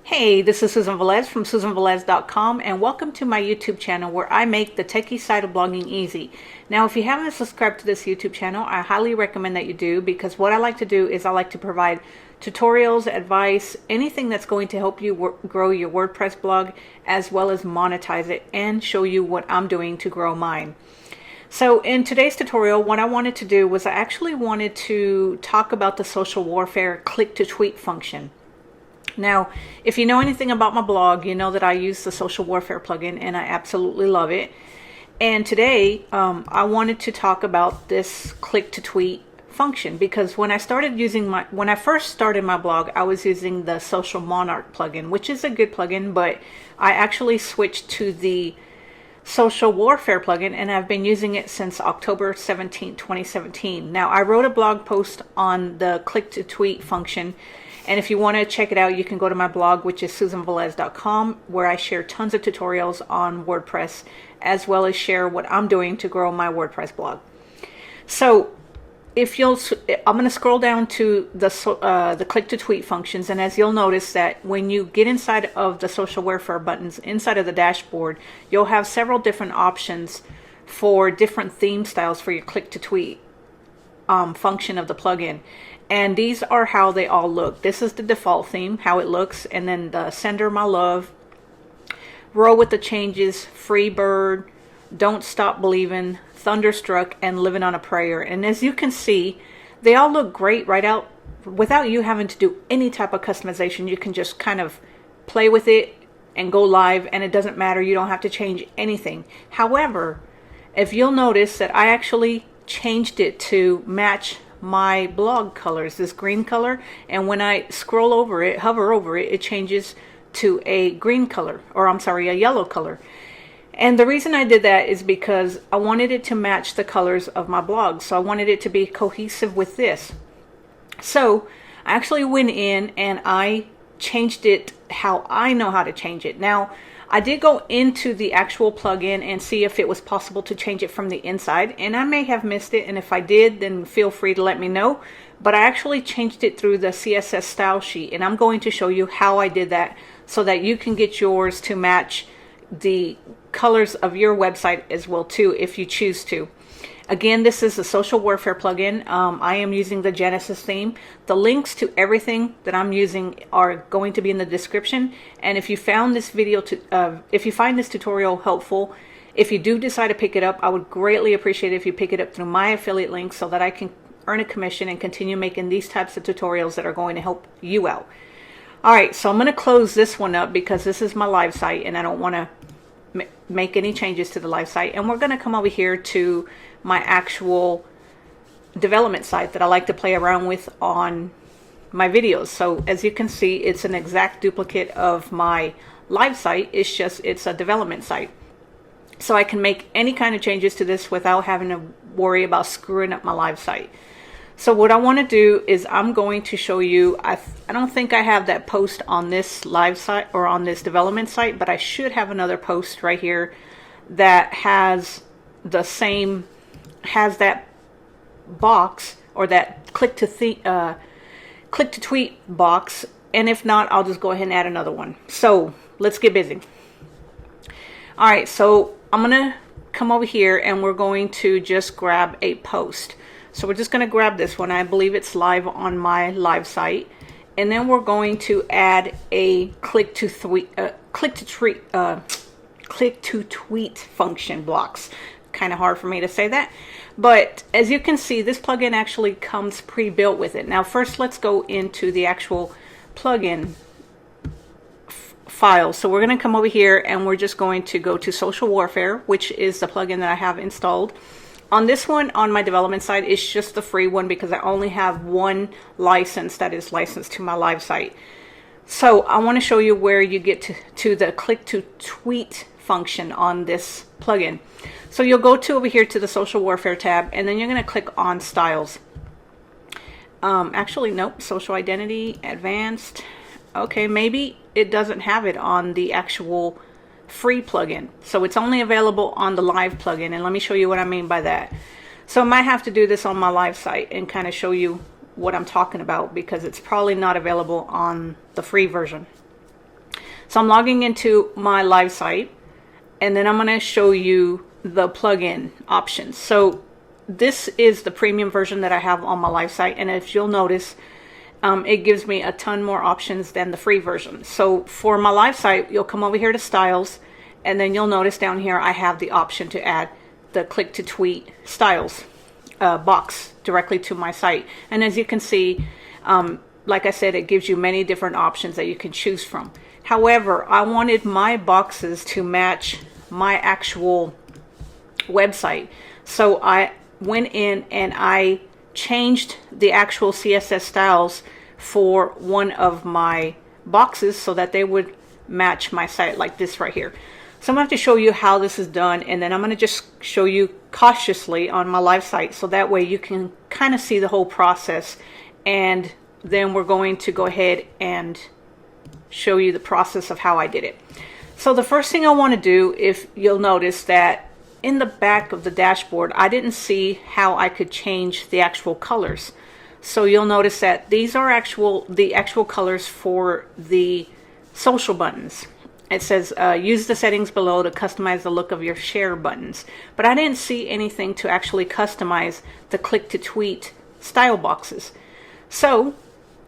Hey, this is Susan Velez from SusanVelez.com, and welcome to my YouTube channel where I make the techie side of blogging easy. Now, if you haven't subscribed to this YouTube channel, I highly recommend that you do, because what I like to do is I like to provide tutorials, advice, anything that's going to help you grow your WordPress blog as well as monetize it and show you what I'm doing to grow mine. So in today's tutorial, what I wanted to do was I actually wanted to talk about the social warfare click-to-tweet function. Now, if you know anything about my blog, you know that I use the social warfare plugin and I absolutely love it. And today, I wanted to talk about this click-to-tweet function, because when I first started my blog, I was using the Social Monarch plugin, which is a good plugin, but I actually switched to the social warfare plugin and I've been using it since October 17, 2017. Now, I wrote a blog post on the click-to-tweet function, and if you want to check it out, you can go to my blog, which is SusanVelez.com, where I share tons of tutorials on WordPress, as well as share what I'm doing to grow my WordPress blog. So I'm going to scroll down to the click-to-tweet functions, and as you'll notice that when you get inside of the social warfare buttons, inside of the dashboard, you'll have several different options for different theme styles for your click-to-tweet function of the plugin. And these are how they all look. This is the default theme, how it looks, and then the Sender My Love, Roll with the Changes, Free Bird, Don't Stop Believing, Thunderstruck, and Living on a Prayer. And as you can see, they all look great right out without you having to do any type of customization. You can just kind of play with it and go live, and it doesn't matter. You don't have to change anything. However, if you'll notice that I actually changed it to match my blog colors, this green color, and when I scroll over it, hover over it, it changes to a green color, or I'm sorry, a yellow color. And the reason I did that is because I wanted it to match the colors of my blog. So I wanted it to be cohesive with this. So I actually went in and I changed it how I know how to change it. Now, I did go into the actual plugin and see if it was possible to change it from the inside, and I may have missed it, and if I did, then feel free to let me know. But I actually changed it through the CSS style sheet, and I'm going to show you how I did that so that you can get yours to match the colors of your website as well too, if you choose to. Again, this is a social warfare plugin. I am using the Genesis theme. The links to everything that I'm using are going to be in the description. And if you found this if you find this tutorial helpful, if you do decide to pick it up, I would greatly appreciate it if you pick it up through my affiliate link so that I can earn a commission and continue making these types of tutorials that are going to help you out. All right, so I'm going to close this one up because this is my live site and I don't want to make any changes to the live site. And we're going to come over here to my actual development site that I like to play around with on my videos. So as you can see, it's an exact duplicate of my live site. It's a development site. So I can make any kind of changes to this without having to worry about screwing up my live site. So what I want to do is I'm going to show you, I don't think I have that post on this live site or on this development site, but I should have another post right here that has that box, or that click to tweet box, and if not, I'll just go ahead and add another one. So let's get busy. All right, so I'm gonna come over here and we're going to just grab a post. So we're just going to grab this one. I believe it's live on my live site, and then we're going to add a click to tweet function blocks. Kind of hard for me to say that, but as you can see, this plugin actually comes pre-built with it. Now, first, let's go into the actual plugin file. So we're going to come over here and we're just going to go to Social Warfare, which is the plugin that I have installed. On this one, on my development site, it's just the free one because I only have one license that is licensed to my live site. So I want to show you where you get to the click to tweet function on this plugin. So you'll go over here to the Social Warfare tab, and then you're going to click on Styles. Actually, nope, Social Identity, Advanced. Okay, maybe it doesn't have it on the actual free plugin, so it's only available on the live plugin, and let me show you what I mean by that. So I might have to do this on my live site and kind of show you what I'm talking about, because it's probably not available on the free version. So I'm logging into my live site, and then I'm going to show you the plugin options. So this is the premium version that I have on my live site, and if you'll notice, it gives me a ton more options than the free version. So for my live site, you'll come over here to styles, and then you'll notice down here I have the option to add the click to tweet styles box directly to my site. And as you can see, like I said, it gives you many different options that you can choose from. However, I wanted my boxes to match my actual website, so I went in and I changed the actual CSS styles for one of my boxes so that they would match my site, like this right here. So I'm going to have to show you how this is done, and then I'm going to just show you cautiously on my live site, so that way you can kind of see the whole process, and then we're going to go ahead and show you the process of how I did it. So the first thing I want to do, if you'll notice that in the back of the dashboard, I didn't see how I could change the actual colors. So you'll notice that these are the actual colors for the social buttons. It says use the settings below to customize the look of your share buttons. But I didn't see anything to actually customize the click to tweet style boxes. So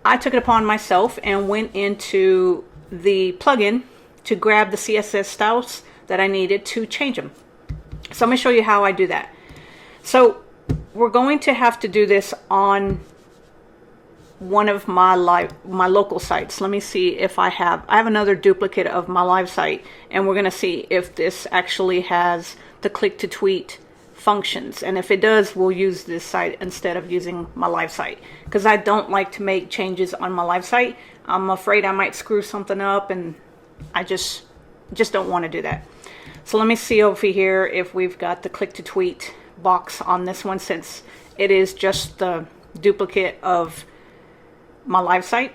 I took it upon myself and went into the plugin to grab the CSS styles that I needed to change them. So I'm going to show you how I do that. So we're going to have to do this on one of my local sites. Let me see if I have another duplicate of my live site, and we're going to see if this actually has the click to tweet functions, and if it does, we'll use this site instead of using my live site, because I don't like to make changes on my live site. I'm afraid I might screw something up, and I just don't want to do that. So let me see over here if we've got the click to tweet box on this one, since it is just the duplicate of my live site.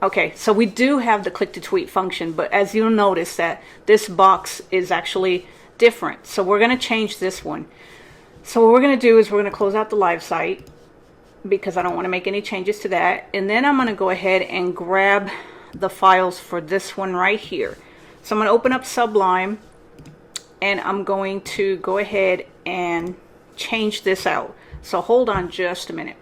Okay, so we do have the click to tweet function, but as you'll notice that this box is actually different. So we're going to change this one. So what we're going to do is we're going to close out the live site, because I don't want to make any changes to that. And then I'm going to go ahead and grab the files for this one right here. So I'm going to open up Sublime, and I'm going to go ahead and change this out. So hold on just a minute.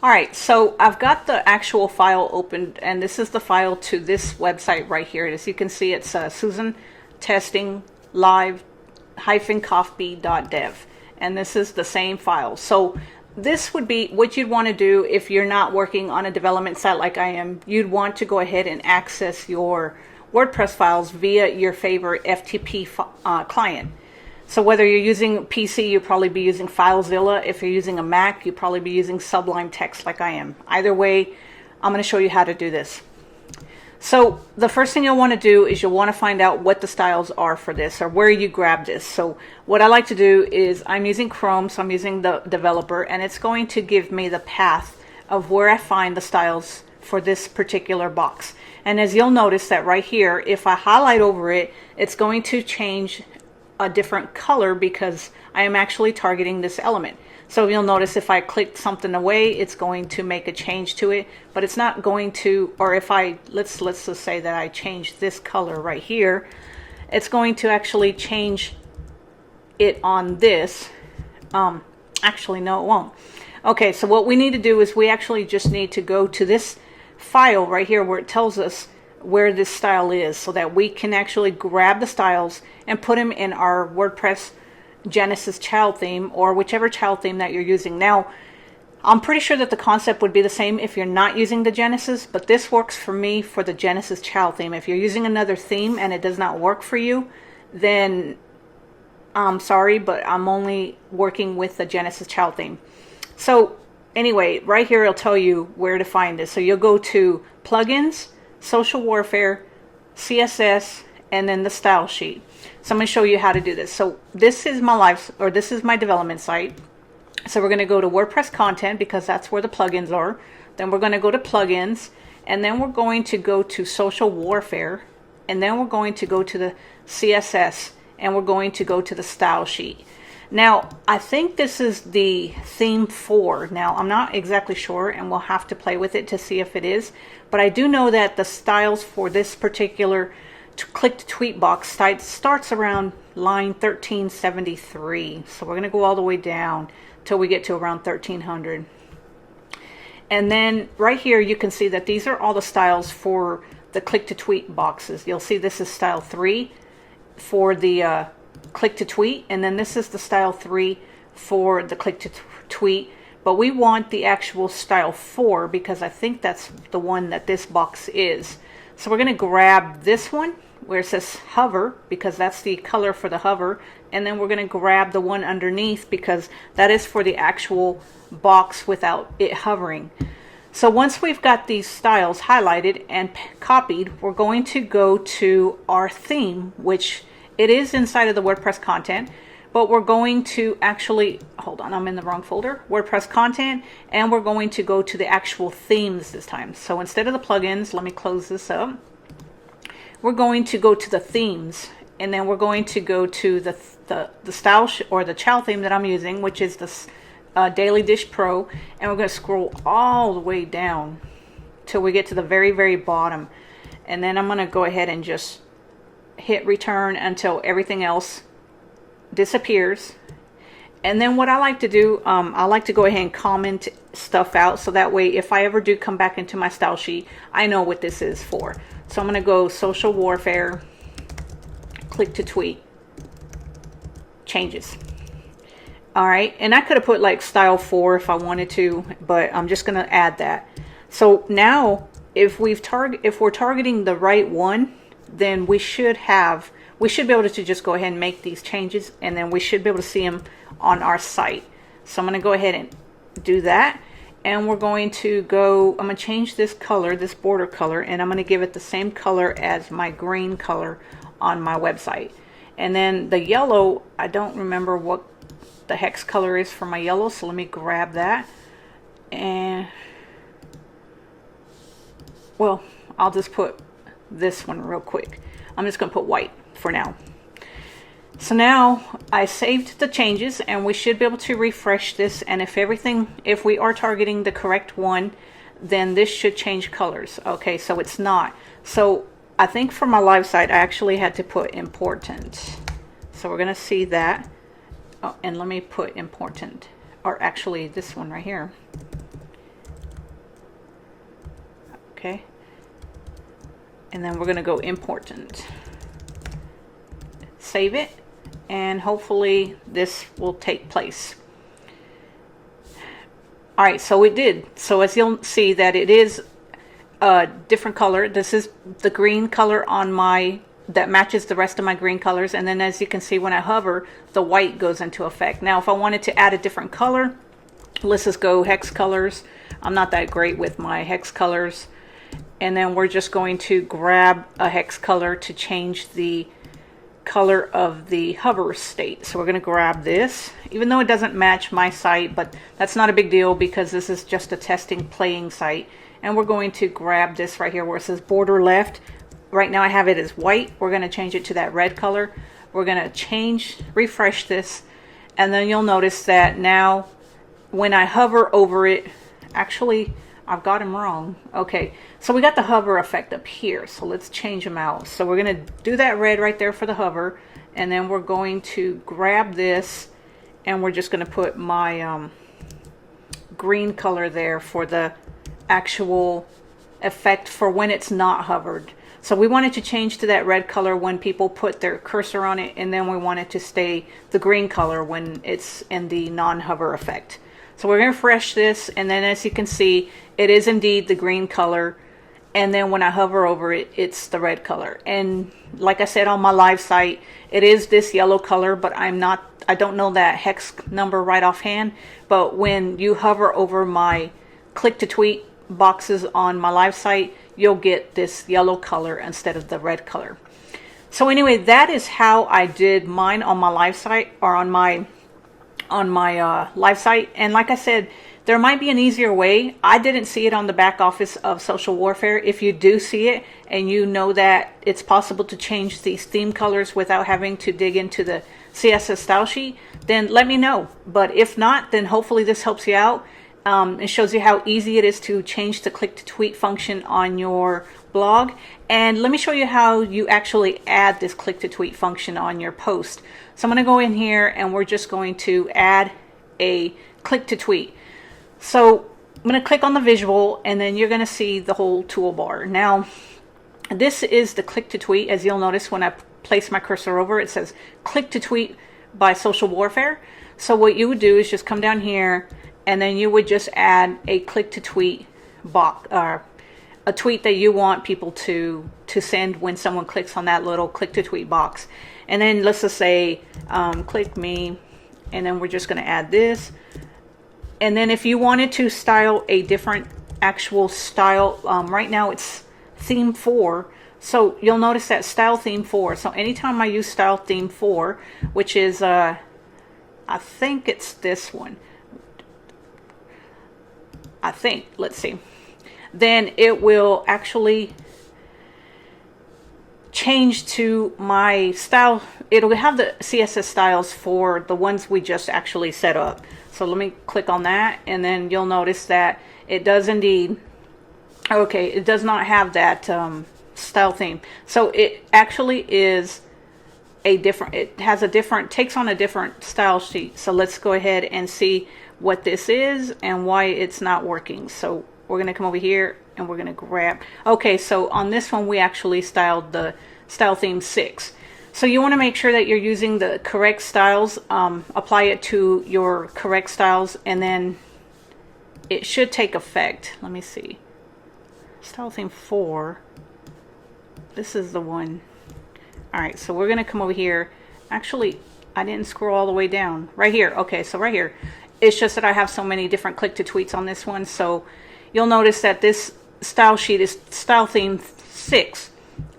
Alright, so I've got the actual file opened, and this is the file to this website right here. As you can see, it's Susan Testing live-coffee.dev, and this is the same file. So this would be what you'd want to do if you're not working on a development site like I am. You'd want to go ahead and access your WordPress files via your favorite FTP client. So whether you're using PC, you'll probably be using FileZilla. If you're using a Mac, you'll probably be using Sublime Text like I am. Either way, I'm going to show you how to do this. So the first thing you'll want to do is you'll want to find out what the styles are for this, or where you grab this. So what I like to do is I'm using Chrome, so I'm using the developer, and it's going to give me the path of where I find the styles for this particular box. And as you'll notice that right here, if I highlight over it, it's going to change a different color because I am actually targeting this element. So you'll notice if I click something away, it's going to make a change to it, but it's not going to, or if I, let's just say that I change this color right here, it's going to actually change it on this. Actually, no, it won't. Okay, so what we need to do is we actually just need to go to this file right here where it tells us where this style is, so that we can actually grab the styles and put them in our WordPress Genesis child theme, or whichever child theme that you're using. Now, I'm pretty sure that the concept would be the same if you're not using the Genesis, but this works for me for the Genesis child theme. If you're using another theme and it does not work for you, then I'm sorry, but I'm only working with the Genesis child theme. So anyway, right here it'll tell you where to find this. So you'll go to Plugins, Social Warfare, CSS, and then the style sheet. So I'm going to show you how to do this. So this is my this is my development site. So we're going to go to WordPress content, because that's where the plugins are. Then we're going to go to plugins, and then we're going to go to Social Warfare, and then we're going to go to the CSS, and we're going to go to the style sheet. Now, I think this is the theme 4. Now, I'm not exactly sure, and we'll have to play with it to see if it is. But I do know that the styles for this particular click to tweet box starts around line 1373. So we're going to go all the way down till we get to around 1300. And then right here, you can see that these are all the styles for the click to tweet boxes. You'll see this is style 3 for the click to tweet, and then this is the style 3 for the click to tweet, but we want the actual style 4 because I think that's the one that this box is. So we're going to grab this one where it says hover, because that's the color for the hover, and then we're going to grab the one underneath because that is for the actual box without it hovering. So once we've got these styles highlighted and copied, we're going to go to our theme, which it is inside of the WordPress content, but we're going to actually, hold on, I'm in the wrong folder, WordPress content, and we're going to go to the actual themes this time. So instead of the plugins, let me close this up. We're going to go to the themes, and then we're going to go to the style or the child theme that I'm using, which is the Daily Dish Pro, and we're going to scroll all the way down till we get to the very, very bottom. And then I'm going to go ahead and just hit return until everything else disappears. And then what I like to do, I like to go ahead and comment stuff out, so that way if I ever do come back into my style sheet, I know what this is for. So I'm going to go social warfare, click to tweet, changes. All right, and I could have put like style 4 if I wanted to, but I'm just going to add that. So now if we're targeting the right one, then we should be able to just go ahead and make these changes, and then we should be able to see them on our site. So I'm going to go ahead and do that, and we're going to go, I'm going to change this color, this border color, and I'm going to give it the same color as my green color on my website. And then the yellow, I don't remember what the hex color is for my yellow, so let me grab that. And well, I'll just put this one real quick. I'm just going to put white for now. So now I saved the changes, and we should be able to refresh this, and if we are targeting the correct one, then this should change colors. Okay, so it's not. So I think for my live site I actually had to put important. So we're going to see that. Oh, and let me put important, or actually this one right here. Okay. And then we're going to go important. Save it, and hopefully this will take place. All right, so it did. So as you'll see that it is a different color. This is the green color on that matches the rest of my green colors, and then as you can see when I hover, the white goes into effect. Now if I wanted to add a different color, let's just go hex colors. I'm not that great with my hex colors. And then we're just going to grab a hex color to change the color of the hover state. So we're going to grab this, even though it doesn't match my site, but that's not a big deal because this is just a testing playing site. And we're going to grab this right here where it says border left. Right now I have it as white. We're going to change it to that red color. We're going to refresh this, and then you'll notice that now when I hover over it, actually I've got them wrong. Okay, so we got the hover effect up here, so let's change them out. So we're going to do that red right there for the hover, and then we're going to grab this, and we're just going to put my green color there for the actual effect for when it's not hovered. So we want it to change to that red color when people put their cursor on it, and then we want it to stay the green color when it's in the non-hover effect. So we're going to refresh this, and then as you can see, it is indeed the green color, and then when I hover over it, it's the red color. And like I said on my live site, it is this yellow color, but I don't know that hex number right offhand, but when you hover over my click to tweet boxes on my live site, you'll get this yellow color instead of the red color. So anyway, that is how I did mine on my live site, or on my live site. And like I said, there might be an easier way. I didn't see it on the back office of Social Warfare. If you do see it and you know that it's possible to change these theme colors without having to dig into the CSS style sheet, then let me know. But if not, then hopefully this helps you out. It shows you how easy it is to change the click to tweet function on your blog. And let me show you how you actually add this click to tweet function on your post. So I'm going to go in here and we're just going to add a click to tweet. So I'm going to click on the visual and then you're going to see the whole toolbar. Now, this is the click to tweet. As you'll notice when I place my cursor over, it says click to tweet by Social Warfare. So what you would do is just come down here and then you would just add a click to tweet box, a tweet that you want people to send when someone clicks on that little click to tweet box. And then let's just say click me, and then we're just going to add this. And then if you wanted to style a different actual style, right now it's theme 4. So you'll notice that style theme 4. So anytime I use style theme 4, which is I think it's this one, I think, let's see, then it will actually change to my style. It'll have the CSS styles for the ones we just actually set up. So let me click on that, and then you'll notice that it does indeed, okay, it does not have that style theme. So it actually is a different, it has a different, takes on a different style sheet. So let's go ahead and see what this is and why it's not working. So we're going to come over here and we're going to grab, okay, so on this one we actually styled the style theme 6. So you want to make sure that you're using the correct styles, apply it to your correct styles, and then it should take effect. Let me see, style theme 4, this is the one. All right, so we're going to come over here. Actually, I didn't scroll all the way down. Right here. Okay, so right here. It's just that I have so many different click to tweets on this one. So you'll notice that this style sheet is style theme 6,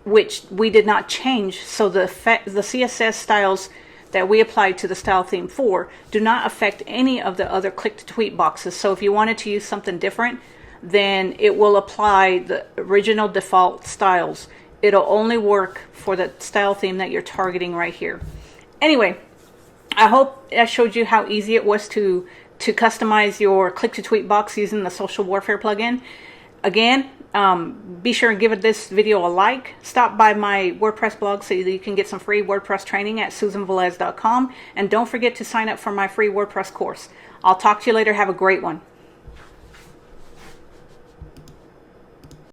which we did not change. So the CSS styles that we applied to the style theme 4 do not affect any of the other click to tweet boxes. So if you wanted to use something different, then it will apply the original default styles. It'll only work for the style theme that you're targeting right here. Anyway, I hope I showed you how easy it was to customize your click to tweet box using the Social Warfare plugin. Again, be sure and give this video a like. Stop by my WordPress blog so that you can get some free WordPress training at SusanVelez.com. And don't forget to sign up for my free WordPress course. I'll talk to you later. Have a great one.